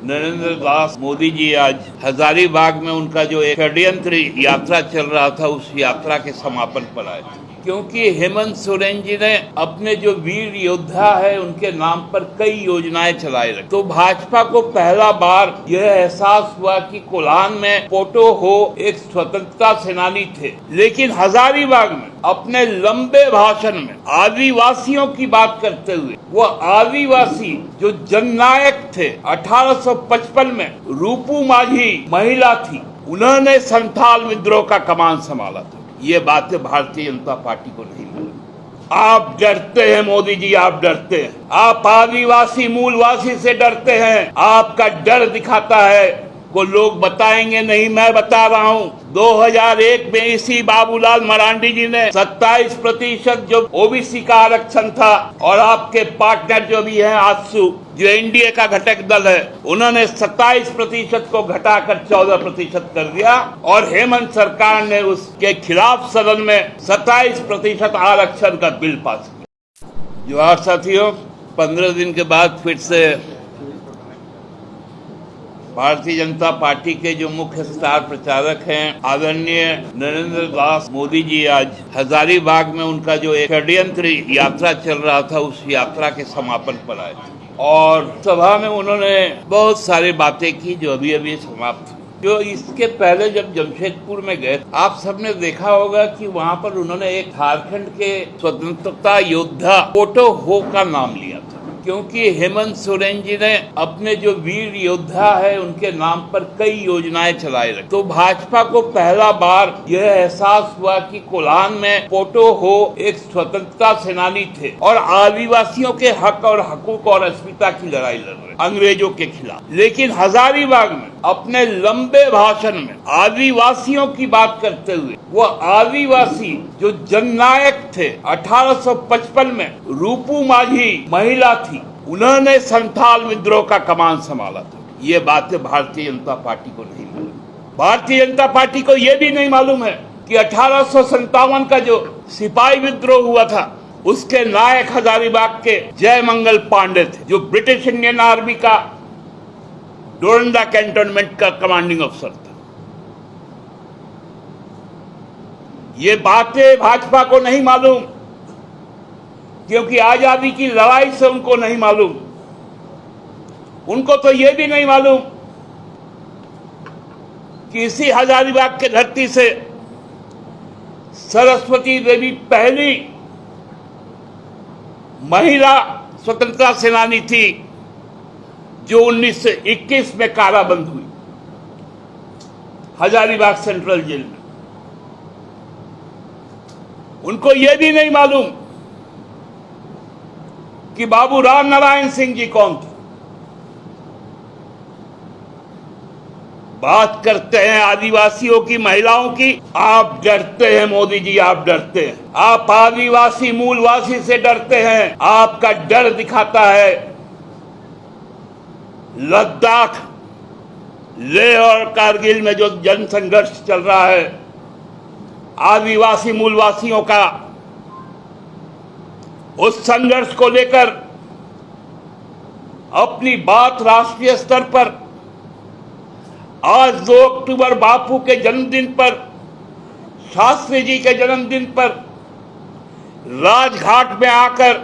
नरेंद्र दास मोदी जी आज हजारीबाग में उनका जो एक षड्यंत्र यात्रा चल रहा था, उस यात्रा के समापन पर आए थे। क्योंकि हेमंत सोरेन जी ने अपने जो वीर योद्धा है उनके नाम पर कई योजनाएं चलाई रखी, तो भाजपा को पहला बार यह एहसास हुआ कि कोल्हान में पोटो हो एक स्वतंत्रता सेनानी थे, लेकिन हजारीबाग में अपने लंबे भाषण में आदिवासियों की बात करते हुए वो आदिवासी जो जननायक थे 1855 में रूपू माझी महिला थी, उन्होंने संथाल विद्रोह का कमान संभाला था। ये बातें भारतीय जनता पार्टी को नहीं मिली। आप डरते हैं मोदी जी, आप डरते हैं। आप आदिवासी मूलवासी से डरते हैं। आपका डर दिखाता है वो लोग बताएंगे नहीं, मैं बता रहा हूं। 2001 में इसी बाबूलाल मरांडी जी ने 27% जो ओबीसी का आरक्षण था, और आपके पार्टनर जो भी है आजसू, जो एनडीए का घटक दल है, उन्होंने 27% को घटाकर 14% कर दिया, और हेमंत सरकार ने उसके खिलाफ सदन में 27% आरक्षण का बिल पास किया। जोहार साथियों, 15 दिन के बाद फिर से भारतीय जनता पार्टी के जो मुख्य स्टार प्रचारक हैं आदरणीय नरेंद्र दास मोदी जी आज हजारीबाग में उनका जो एक षड्यंत्र यात्रा चल रहा था, उस यात्रा के समापन पर आए थे। और सभा में उन्होंने बहुत सारी बातें की जो अभी अभी समाप्त हुई। जो इसके पहले जब जमशेदपुर में गए, आप सबने देखा होगा कि वहां पर उन्होंने एक झारखंड के स्वतंत्रता योद्धा पोटो हो का नाम लिया था, क्योंकि हेमंत सोरेन जी ने अपने जो वीर योद्धा है उनके नाम पर कई योजनाएं चलाई रखी, तो भाजपा को पहला बार यह एहसास हुआ कि कोल्हान में पोटो हो एक स्वतंत्रता सेनानी थे और आदिवासियों के हक और हकूक और अस्मिता की लड़ाई लड़ रहे अंग्रेजों के खिलाफ। लेकिन हजारीबाग में अपने लंबे भाषण में आदिवासियों की बात करते हुए वो आदिवासी जो जननायक थे 1855 में रूपू माझी महिला थी, उन्होंने संथाल विद्रोह का कमान संभाला था। ये बातें भारतीय जनता पार्टी को नहीं मिली। भारतीय जनता पार्टी को यह भी नहीं मालूम है कि 1857 का जो सिपाही विद्रोह हुआ था, उसके नायक हजारीबाग के जयमंगल पांडे थे, जो ब्रिटिश इंडियन आर्मी का डोरंडा कैंटोनमेंट का कमांडिंग अफसर था। ये बातें भाजपा को नहीं मालूम, क्योंकि आजादी की लड़ाई से उनको नहीं मालूम। उनको तो यह भी नहीं मालूम कि इसी हजारीबाग के धरती से सरस्वती देवी पहली महिला स्वतंत्रता सेनानी थी जो 1921 में काराबंद हुई हजारीबाग सेंट्रल जेल में। उनको यह भी नहीं मालूम कि बाबू राम नारायण सिंह जी कौन थे। बात करते हैं आदिवासियों की, महिलाओं की। आप डरते हैं मोदी जी, आप डरते हैं। आप आदिवासी मूलवासी से डरते हैं। आपका डर दिखाता है लद्दाख, लेह और कारगिल में जो जन संघर्ष चल रहा है आदिवासी मूलवासियों का, उस संघर्ष को लेकर अपनी बात राष्ट्रीय स्तर पर आज 2 अक्टूबर बापू के जन्मदिन पर, शास्त्री जी के जन्मदिन पर राजघाट में आकर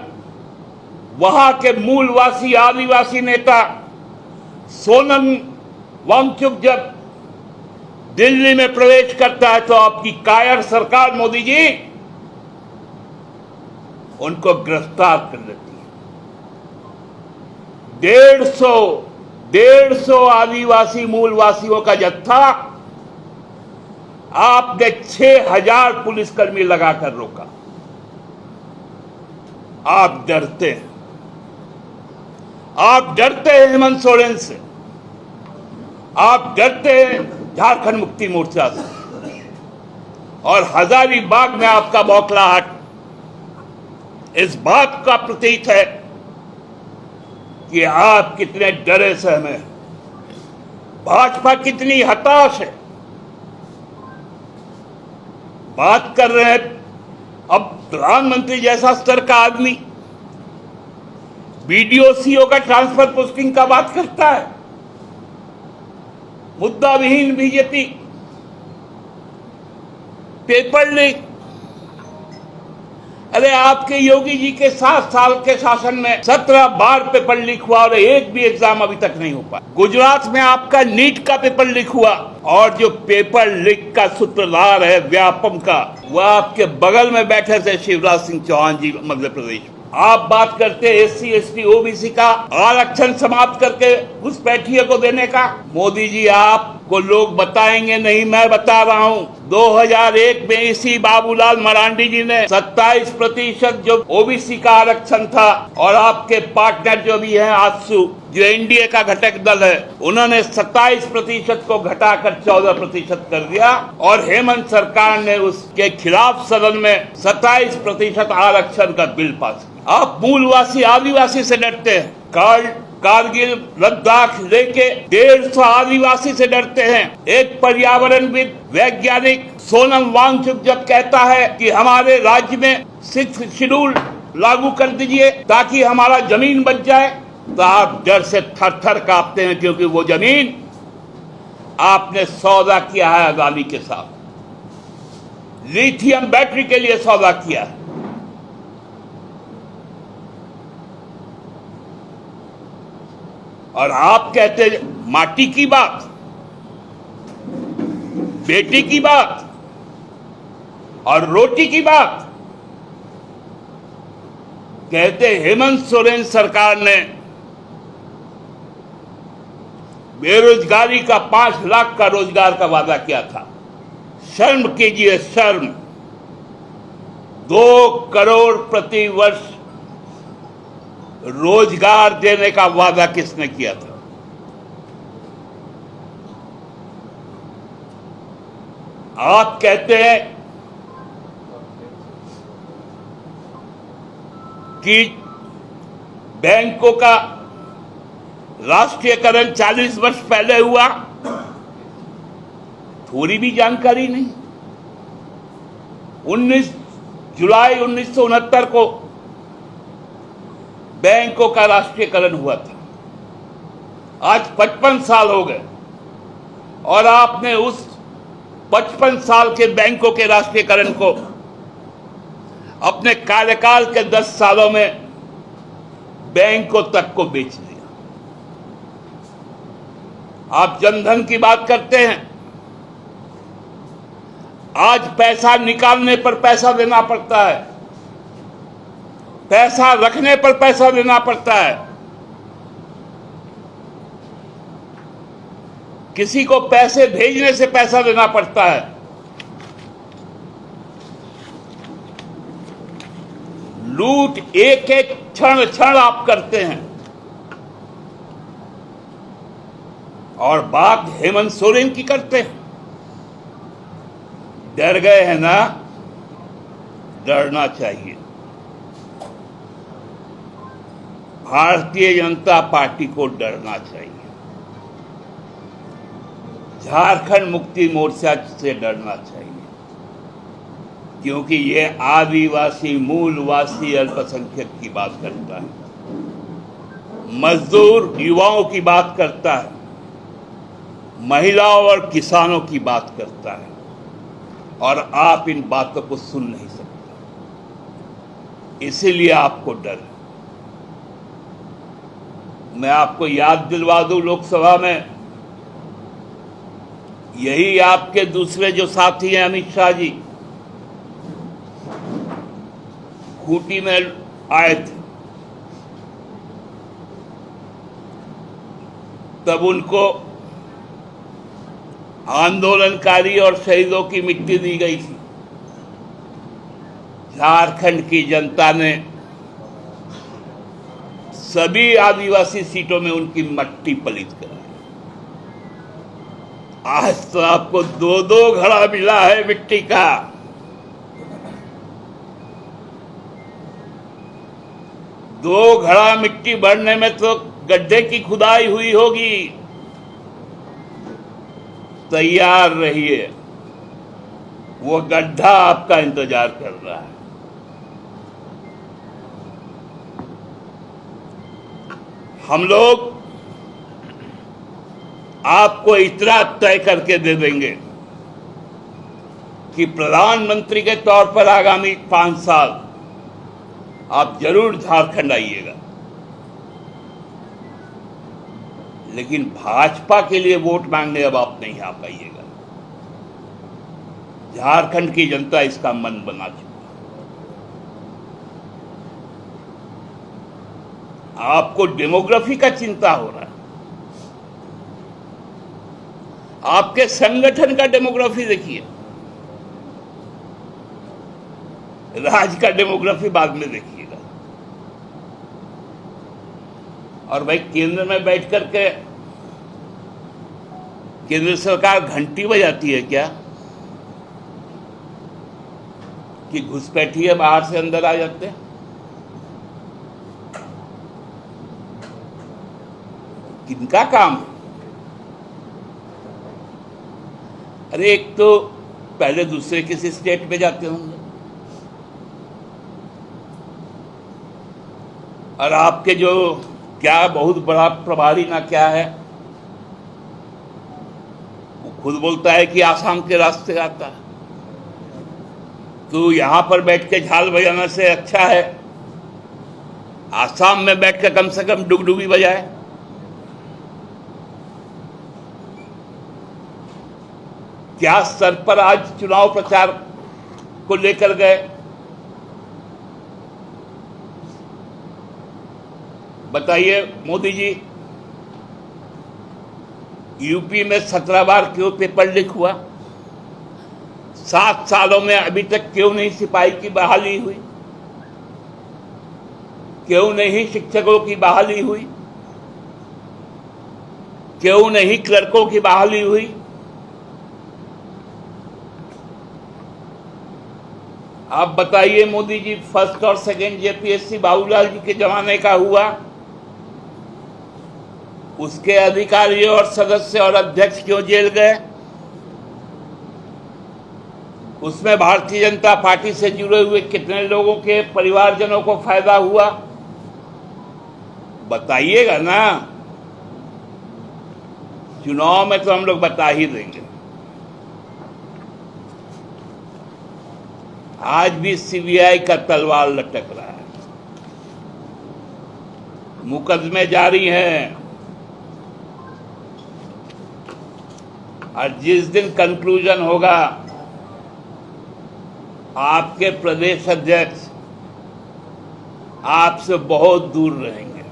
वहां के मूलवासी आदिवासी नेता सोनम वांगचुक जब दिल्ली में प्रवेश करता है तो आपकी कायर सरकार मोदी जी उनको गिरफ्तार कर लेती है। 150 आदिवासी मूलवासियों का जत्था आपने 6000 पुलिसकर्मी लगाकर रोका। आप डरते हैं। आप डरते हैं हेमंत सोरेन से, आप डरते हैं झारखंड मुक्ति मोर्चा से, और हजारीबाग में आपका बौखलाहट इस बात का प्रतीक है कि आप कितने डरे सहमे हैं, भाजपा कितनी हताश है। बात कर रहे हैं अब प्रधानमंत्री जैसा स्तर का आदमी बीडीओ सीओ का ट्रांसफर पोस्टिंग का बात करता है, मुद्दा विहीन बीजेपी, पेपर लीक। अरे आपके योगी जी के 7 साल के शासन में 17 बार पेपर लीक हुआ और एक भी एग्जाम अभी तक नहीं हो पाया। गुजरात में आपका नीट का पेपर लीक हुआ और जो पेपर लीक का सूत्रधार है व्यापम का, वह आपके बगल में बैठे थे शिवराज सिंह चौहान जी मध्य प्रदेश में। आप बात करते SC ST OBC का आरक्षण समाप्त करके घुसपैठियों को देने का। मोदी जी आपको लोग बताएंगे नहीं, मैं बता रहा हूं। 2001 में इसी बाबूलाल मरांडी जी ने 27% जो OBC का आरक्षण था, और आपके पार्टनर जो भी है आजसू, जो NDA का घटक दल है, उन्होंने 27% को घटाकर 14% कर दिया और हेमंत सरकार ने उसके खिलाफ सदन में 27% आरक्षण का बिल पास किया। आप मूलवासी आदिवासी से डरते हैं, कारगिल लद्दाख लेके 150 आदिवासी से डरते हैं। एक पर्यावरणविद वैज्ञानिक सोनम वांगचुक जब कहता है कि हमारे राज्य में 6th शेड्यूल लागू कर दीजिए ताकि हमारा जमीन बच जाए, तो आप डर से थर थर कांपते हैं, क्योंकि वो जमीन आपने सौदा किया है अदानी के साथ, लिथियम बैटरी के लिए सौदा किया है। और आप कहते हैं माटी की बात, बेटी की बात और रोटी की बात। कहते हेमंत सोरेन सरकार ने बेरोजगारी का 5 लाख का रोजगार का वादा किया था। शर्म कीजिए, शर्म। 2 करोड़ प्रति वर्ष रोजगार देने का वादा किसने किया था? आप कहते हैं कि बैंकों का राष्ट्रीयकरण 40 वर्ष पहले हुआ, थोड़ी भी जानकारी नहीं। 19 जुलाई 1969 को बैंकों का राष्ट्रीयकरण हुआ था। आज 55 साल हो गए और आपने उस 55 साल के बैंकों के राष्ट्रीयकरण को अपने कार्यकाल के 10 सालों में बैंकों तक को बेच दिया। आप जनधन की बात करते हैं, आज पैसा निकालने पर पैसा देना पड़ता है, पैसा रखने पर पैसा देना पड़ता है। किसी को पैसे भेजने से पैसा देना पड़ता है। लूट एक एक क्षण क्षण आप करते हैं। और बात हेमंत सोरेन की करते हैं। डर गए हैं ना? डरना चाहिए। भारतीय जनता पार्टी को डरना चाहिए। झारखंड मुक्ति मोर्चा से डरना चाहिए, क्योंकि ये आदिवासी मूलवासी अल्पसंख्यक की बात करता है, मजदूर युवाओं की बात करता है, महिलाओं और किसानों की बात करता है, और आप इन बातों को सुन नहीं सकते। इसीलिए आपको डर है। मैं आपको याद दिलवा दूं, लोकसभा में यही आपके दूसरे जो साथी हैं अमित शाह जी खूंटी में आए थे, तब उनको आंदोलनकारी और शहीदों की मिट्टी दी गई थी। झारखंड की जनता ने सभी आदिवासी सीटों में उनकी मट्टी पलित कराई। आज तो आपको 2-2 घड़ा मिला है मिट्टी का। दो घड़ा मिट्टी भरने में तो गड्ढे की खुदाई हुई होगी। तैयार रहिए, वो गड्ढा आपका इंतजार कर रहा है। हम लोग आपको इतना तय करके दे देंगे कि प्रधानमंत्री के तौर पर आगामी 5 साल आप जरूर झारखंड आइएगा, लेकिन भाजपा के लिए वोट मांगने अब आप नहीं आ पाइएगा। झारखंड की जनता इसका मन बना चुकी। आपको डेमोग्राफी का चिंता हो रहा है, आपके संगठन का डेमोग्राफी देखिए, राज्य का डेमोग्राफी बाद में देखिएगा। और भाई केंद्र में बैठ करके केंद्र सरकार घंटी बजाती है क्या कि घुसपैठिए बाहर से अंदर आ जाते हैं? किनका काम है? अरे एक तो पहले दूसरे किसी स्टेट में जाते होंगे, और आपके जो क्या बहुत बड़ा प्रभारी ना क्या है, वो खुद बोलता है कि आसाम के रास्ते आता है। तो यहां पर बैठ के झाल बजाने से अच्छा है आसाम में बैठ के कम से कम डुगडुगी बजाए। क्या स्तर पर आज चुनाव प्रचार को लेकर गए? बताइए मोदी जी, यूपी में 17 बार क्यों पेपर लीक हुआ? 7 सालों में अभी तक क्यों नहीं सिपाही की बहाली हुई? क्यों नहीं शिक्षकों की बहाली हुई? क्यों नहीं क्लर्कों की बहाली हुई? आप बताइए मोदी जी, फर्स्ट और सेकंड जेपीएससी बाबूलाल जी के जमाने का हुआ, उसके अधिकारी और सदस्य और अध्यक्ष क्यों जेल गए? उसमें भारतीय जनता पार्टी से जुड़े हुए कितने लोगों के परिवारजनों को फायदा हुआ? बताइएगा ना। चुनाव में तो हम लोग बता ही देंगे। आज भी सीबीआई का तलवार लटक रहा है, मुकदमे जारी हैं, और जिस दिन कंक्लूजन होगा आपके प्रदेश अध्यक्ष आपसे बहुत दूर रहेंगे।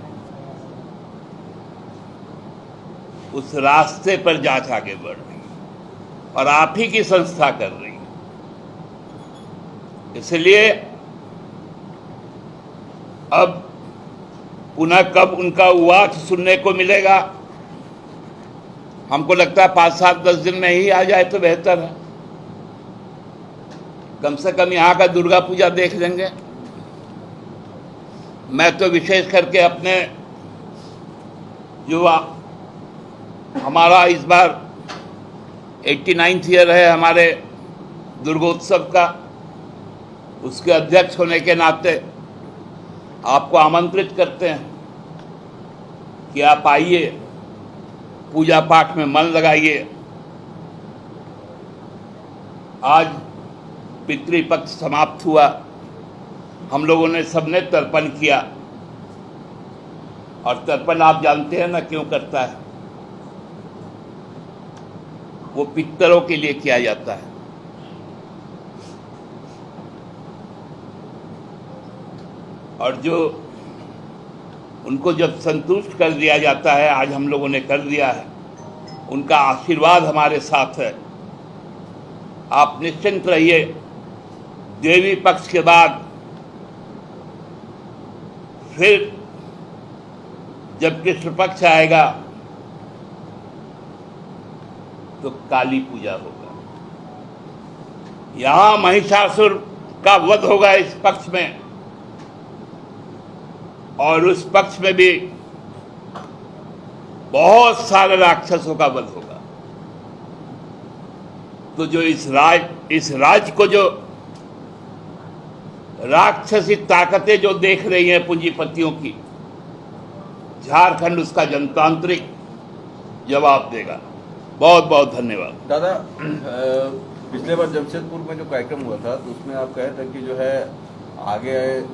उस रास्ते पर जांच आगे बढ़ रही है और आप ही की संस्था कर रही है। इसलिए अब पुनः कब उनका वाच सुनने को मिलेगा? हमको लगता है 5-7-10 दिन में ही आ जाए तो बेहतर है। कम से कम यहाँ का दुर्गा पूजा देख लेंगे। मैं तो विशेष करके अपने जो हमारा इस बार 89th ईयर है हमारे दुर्गोत्सव का, उसके अध्यक्ष होने के नाते आपको आमंत्रित करते हैं कि आप आइए, पूजा पाठ में मन लगाइए। आज पितृपक्ष समाप्त हुआ, हम लोगों ने सबने तर्पण किया, और तर्पण आप जानते हैं ना क्यों करता है? वो पितरों के लिए किया जाता है। और जो उनको जब संतुष्ट कर दिया जाता है, आज हम लोगों ने कर दिया है, उनका आशीर्वाद हमारे साथ है। आप निश्चिंत रहिए, देवी पक्ष के बाद फिर जब कृष्ण पक्ष आएगा तो काली पूजा होगा। यहां महिषासुर का वध होगा इस पक्ष में, और उस पक्ष में भी बहुत सारे राक्षसों का वध होगा। तो जो इस राज्य को जो राक्षसी ताकतें जो देख रही हैं पूंजीपतियों की, झारखंड उसका जनतांत्रिक जवाब देगा। बहुत बहुत धन्यवाद। दादा, पिछले बार जमशेदपुर में जो कार्यक्रम हुआ था तो उसमें आप कहे थे कि जो है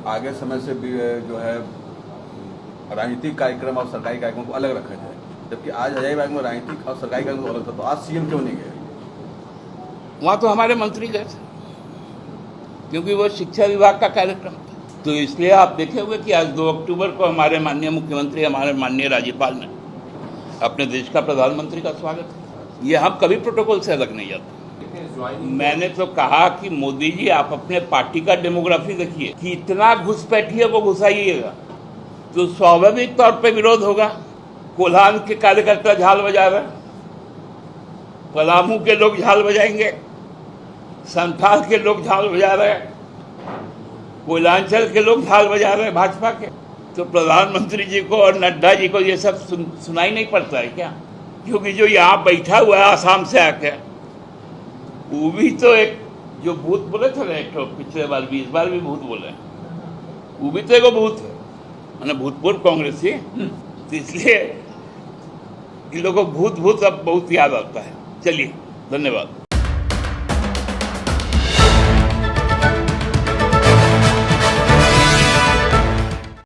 आगे समय से भी जो है राजनीतिक कार्यक्रम और सरकारी कार्यक्रम को अलग रखे थे, जबकि आज हजारीबाग में राजनीतिक और सरकारी कार्यक्रम अलग था, तो आज सीएम क्यों नहीं गए? वहाँ तो हमारे मंत्री गए थे, क्योंकि वो शिक्षा विभाग का कार्यक्रम था। तो इसलिए आप देखे हुए कि आज 2 अक्टूबर को हमारे माननीय मुख्यमंत्री, हमारे माननीय राज्यपाल ने अपने देश का प्रधानमंत्री का स्वागत किया। ये हम कभी प्रोटोकॉल से अलग नहीं जाते। मैंने तो कहा कि मोदी जी, आप अपने पार्टी का डेमोग्राफी देखिए कि इतना घुसपैठिए को घुसाइएगा तो स्वाभाविक तौर पे विरोध होगा। कोल्हान के कार्यकर्ता झाल बजा रहे, पलामू के लोग झाल बजाएंगे, संथाल के लोग झाल बजा रहे, कोयलांचल के लोग झाल बजा रहे हैं भाजपा के। तो प्रधानमंत्री जी को और नड्डा जी को ये सब सुनाई नहीं पड़ता है क्या? क्योंकि जो यहाँ बैठा हुआ है आसाम से आके, वो भी तो एक जो भूत बोले थे ना, एक तो पिछले बार भी, इस बार भी भूत बोले, वो भी तो एक भूत है, मैंने भूतपूर्व कांग्रेसी। तो इसलिए इन लोगों को भूत अब बहुत याद आता है। चलिए, धन्यवाद।